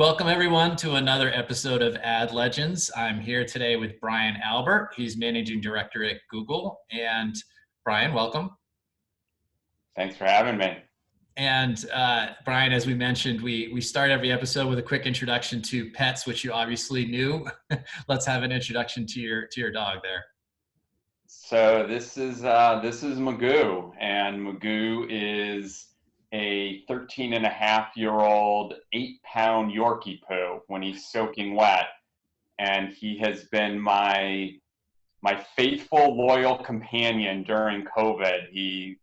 Welcome everyone to another episode of Ad Legends. I'm here today with Brian Albert. He's Managing Director at Google. And Brian, welcome. Thanks for having me. And Brian, as we mentioned, we start every episode with a quick introduction to pets, which you obviously knew. Let's have an introduction to your dog there. So this is Magoo, and Magoo is a 13-and-a-half-year-old 8-pound Yorkie poo when he's soaking wet, and he has been my faithful, loyal companion during COVID. He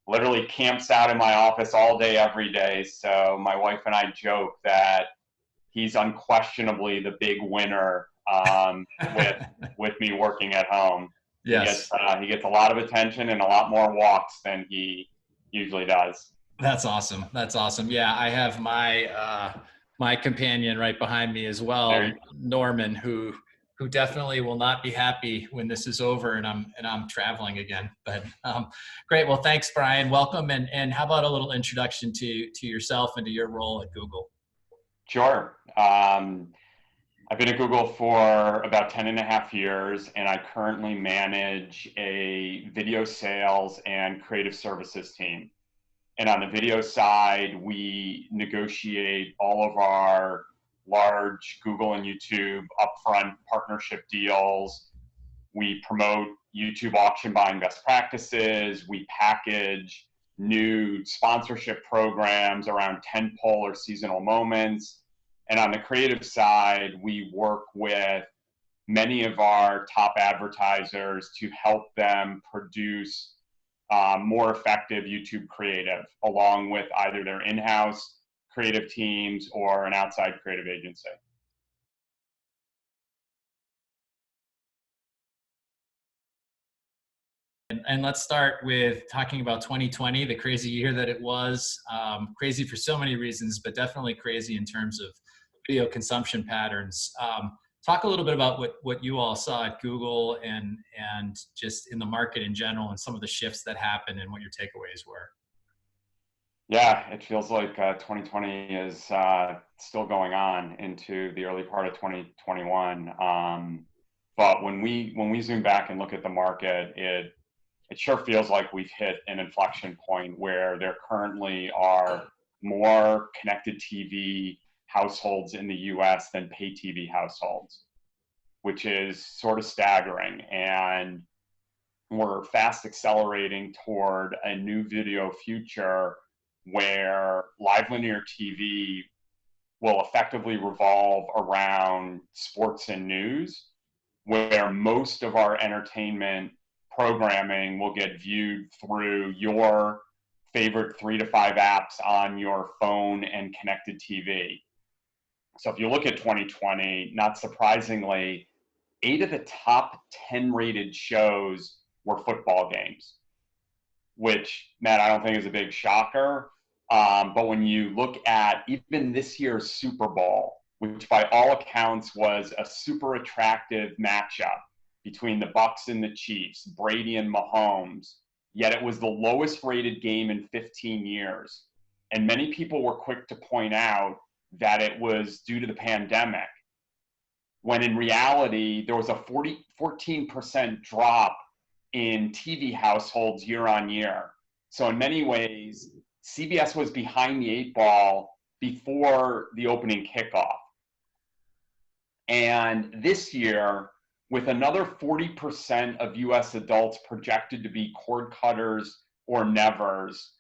literally camps out in my office all day, every day. So my wife and I joke that he's unquestionably the big winner with me working at home. Yes. He gets a lot of attention and a lot more walks than he usually does. That's awesome. That's awesome. Yeah, I have my companion right behind me as well, Norman, who definitely will not be happy when this is over and I'm traveling again. But great. Well, thanks, Brian. Welcome. And how about a little introduction to yourself and to your role at Google? Sure. I've been at Google for about 10.5 years, and I currently manage a video sales and creative services team. And on the video side, we negotiate all of our large Google and YouTube upfront partnership deals. We promote YouTube auction buying best practices. We package new sponsorship programs around tentpole or seasonal moments. And on the creative side, we work with many of our top advertisers to help them produce more effective YouTube creative, along with either their in-house creative teams or an outside creative agency. And let's start with talking about 2020, the crazy year that it was. Crazy for so many reasons, but definitely crazy in terms of video consumption patterns. Talk a little bit about what you all saw at Google and just in the market in general and some of the shifts that happened and what your takeaways were. Yeah, it feels like 2020 is still going on into the early part of 2021. But when we zoom back and look at the market, it sure feels like we've hit an inflection point where there currently are more connected TV households in the U.S. than pay TV households, which is sort of staggering. And we're fast accelerating toward a new video future where live linear TV will effectively revolve around sports and news, where most of our entertainment programming will get viewed through your favorite 3 to 5 apps on your phone and connected TV. So if you look at 2020, not surprisingly, 8 of the top 10 rated shows were football games, which, Matt, I don't think is a big shocker. But when you look at even this year's Super Bowl, which by all accounts was a super attractive matchup between the Bucs and the Chiefs, Brady and Mahomes, yet it was the lowest rated game in 15 years. And many people were quick to point out that it was due to the pandemic, when in reality, there was a 14% drop in TV households year on year. So in many ways, CBS was behind the 8 ball before the opening kickoff. And this year, with another 40% of U.S. adults projected to be cord cutters or nevers,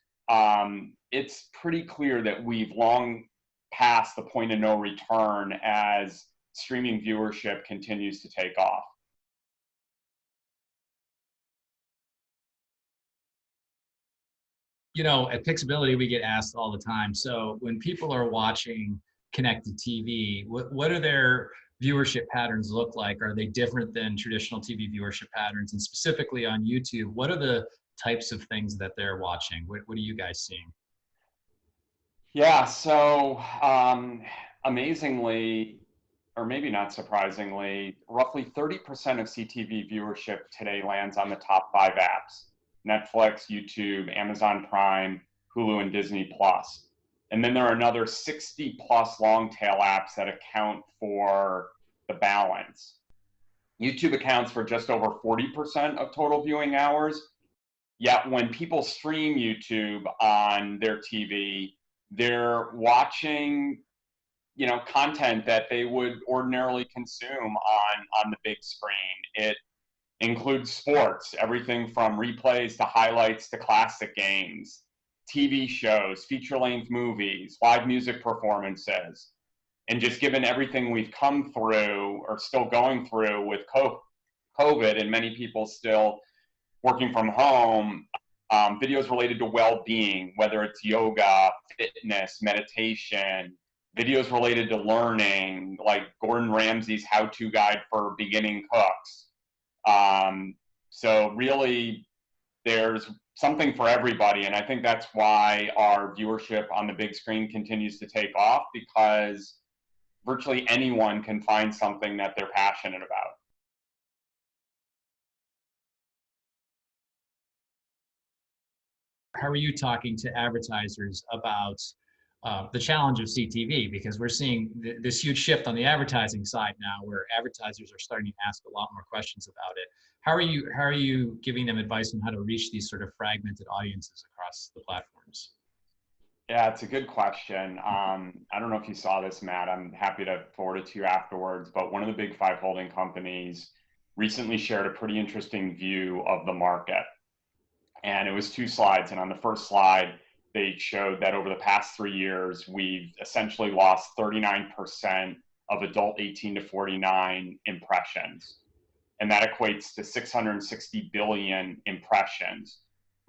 it's pretty clear that we've long passed the point of no return as streaming viewership continues to take off. You know, at Pixability, we get asked all the time. So when people are watching connected TV, what are their viewership patterns look like? Are they different than traditional TV viewership patterns? And specifically on YouTube, what are the types of things that they're watching? What are you guys seeing? Yeah, so amazingly, or maybe not surprisingly, roughly 30% of CTV viewership today lands on the top 5 apps: Netflix, YouTube, Amazon Prime, Hulu, and Disney Plus. And then there are another 60 plus long tail apps that account for the balance. YouTube accounts for just over 40% of total viewing hours. Yet when people stream YouTube on their TV, they're watching, content that they would ordinarily consume on the big screen. It includes sports, everything from replays to highlights to classic games, TV shows, feature-length movies, live music performances. And just given everything we've come through or still going through with COVID and many people still working from home, videos related to well-being, whether it's yoga, fitness, meditation, videos related to learning, like Gordon Ramsay's how-to guide for beginning cooks. So really, there's something for everybody, and I think that's why our viewership on the big screen continues to take off, because virtually anyone can find something that they're passionate about. How are you talking to advertisers about the challenge of CTV? Because we're seeing this huge shift on the advertising side now, where advertisers are starting to ask a lot more questions about it. How are you giving them advice on how to reach these sort of fragmented audiences across the platforms? Yeah, it's a good question. I don't know if you saw this, Matt. I'm happy to forward it to you afterwards. But one of the big five holding companies recently shared a pretty interesting view of the market. And it was 2 slides. And on the first slide, they showed that over the past 3 years, we've essentially lost 39% of adult 18 to 49 impressions. And that equates to 660 billion impressions,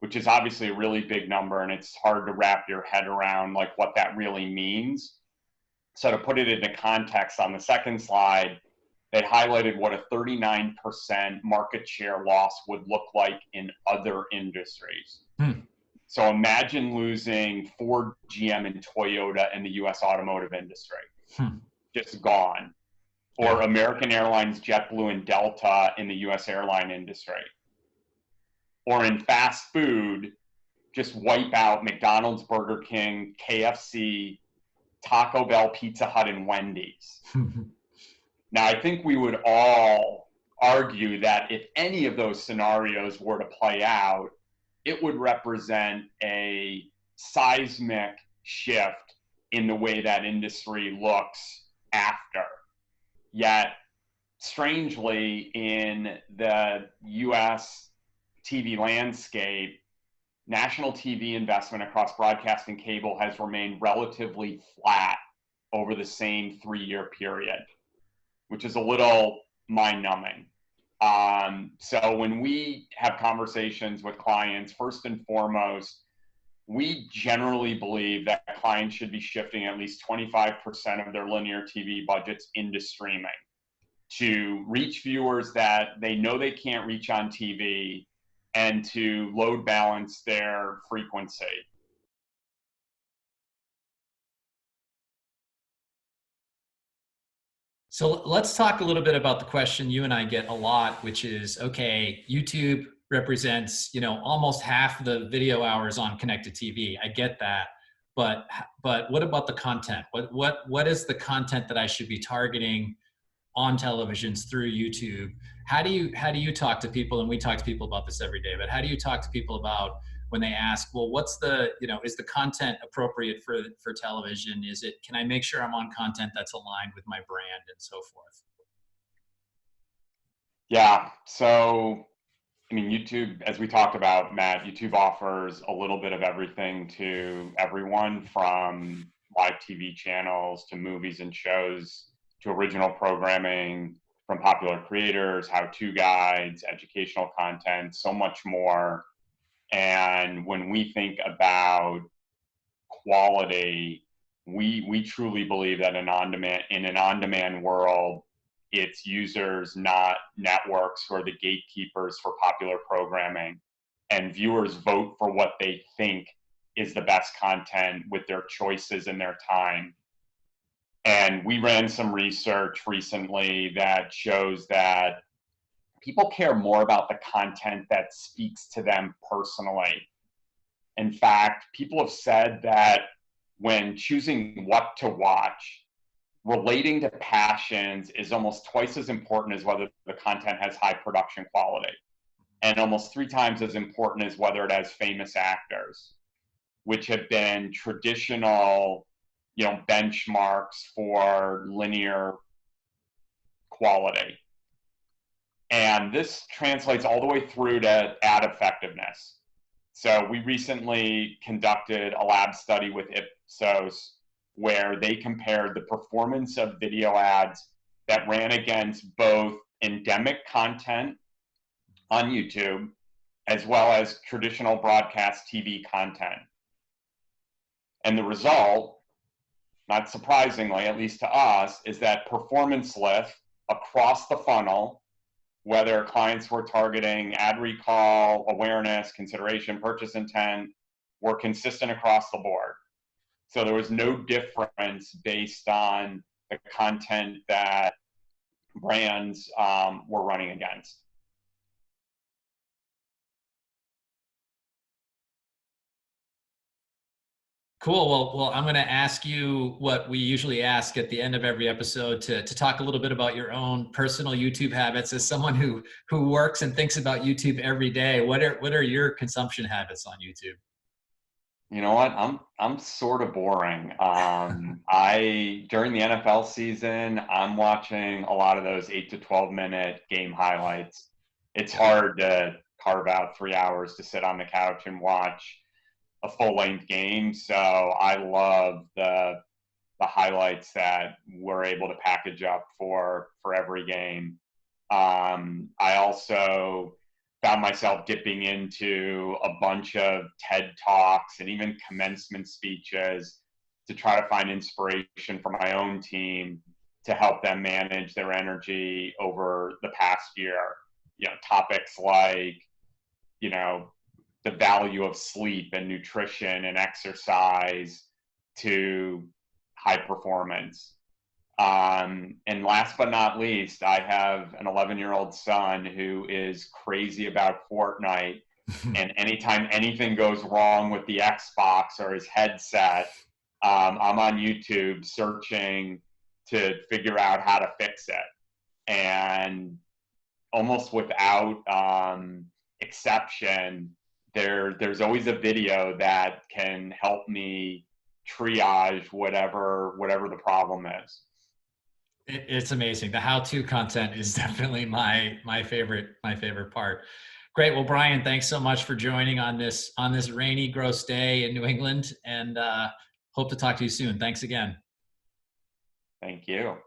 which is obviously a really big number. And it's hard to wrap your head around like what that really means. So to put it into context, on the second slide, they highlighted what a 39% market share loss would look like in other industries. So imagine losing Ford, GM, and Toyota in the U.S. automotive industry. Just gone. Or American Airlines, JetBlue, and Delta in the U.S. airline industry. Or in fast food, just wipe out McDonald's, Burger King, KFC, Taco Bell, Pizza Hut, and Wendy's. Now, I think we would all argue that if any of those scenarios were to play out, it would represent a seismic shift in the way that industry looks after. Yet, strangely, in the U.S. TV landscape, national TV investment across broadcast and cable has remained relatively flat over the same 3-year period, which is a little mind-numbing. So when we have conversations with clients, first and foremost, we generally believe that clients should be shifting at least 25% of their linear TV budgets into streaming to reach viewers that they know they can't reach on TV and to load balance their frequency. So let's talk a little bit about the question you and I get a lot, which is, okay, YouTube represents, almost half the video hours on connected TV. I get that, but what about the content? What is the content that I should be targeting on televisions through YouTube? How do you talk to people? And we talk to people about this every day, but how do you talk to people about when they ask, well, what's the, is the content appropriate for television? Can I make sure I'm on content that's aligned with my brand and so forth? Yeah. So, YouTube, as we talked about, Matt, YouTube offers a little bit of everything to everyone, from live TV channels to movies and shows to original programming from popular creators, how-to guides, educational content, so much more. And when we think about quality, we truly believe that in an on-demand world, it's users, not networks, who are the gatekeepers for popular programming. And viewers vote for what they think is the best content with their choices and their time. And we ran some research recently that shows that people care more about the content that speaks to them personally. In fact, people have said that when choosing what to watch, relating to passions is almost twice as important as whether the content has high production quality, and almost 3 times as important as whether it has famous actors, which have been traditional, benchmarks for linear quality. And this translates all the way through to ad effectiveness. So we recently conducted a lab study with Ipsos where they compared the performance of video ads that ran against both endemic content on YouTube as well as traditional broadcast TV content. And the result, not surprisingly, at least to us, is that performance lift across the funnel, whether clients were targeting ad recall, awareness, consideration, purchase intent, were consistent across the board. So there was no difference based on the content that brands were running against. Cool. Well, I'm going to ask you what we usually ask at the end of every episode to talk a little bit about your own personal YouTube habits. As someone who works and thinks about YouTube every day, what are your consumption habits on YouTube? You know what? I'm sort of boring. During the NFL season, I'm watching a lot of those 8 to 12 minute game highlights. It's hard to carve out 3 hours to sit on the couch and watch a full-length game. So I love the highlights that we're able to package up for every game. I also found myself dipping into a bunch of TED Talks and even commencement speeches to try to find inspiration for my own team to help them manage their energy over the past year. Topics like, the value of sleep and nutrition and exercise to high performance. And last but not least, I have an 11-year-old son who is crazy about Fortnite. And anytime anything goes wrong with the Xbox or his headset, I'm on YouTube searching to figure out how to fix it. And almost without exception, there's always a video that can help me triage whatever the problem is. It's amazing. The how-to content is definitely my favorite part. Great. Well, Brian, thanks so much for joining on this rainy, gross day in New England, and hope to talk to you soon. Thanks again. Thank you.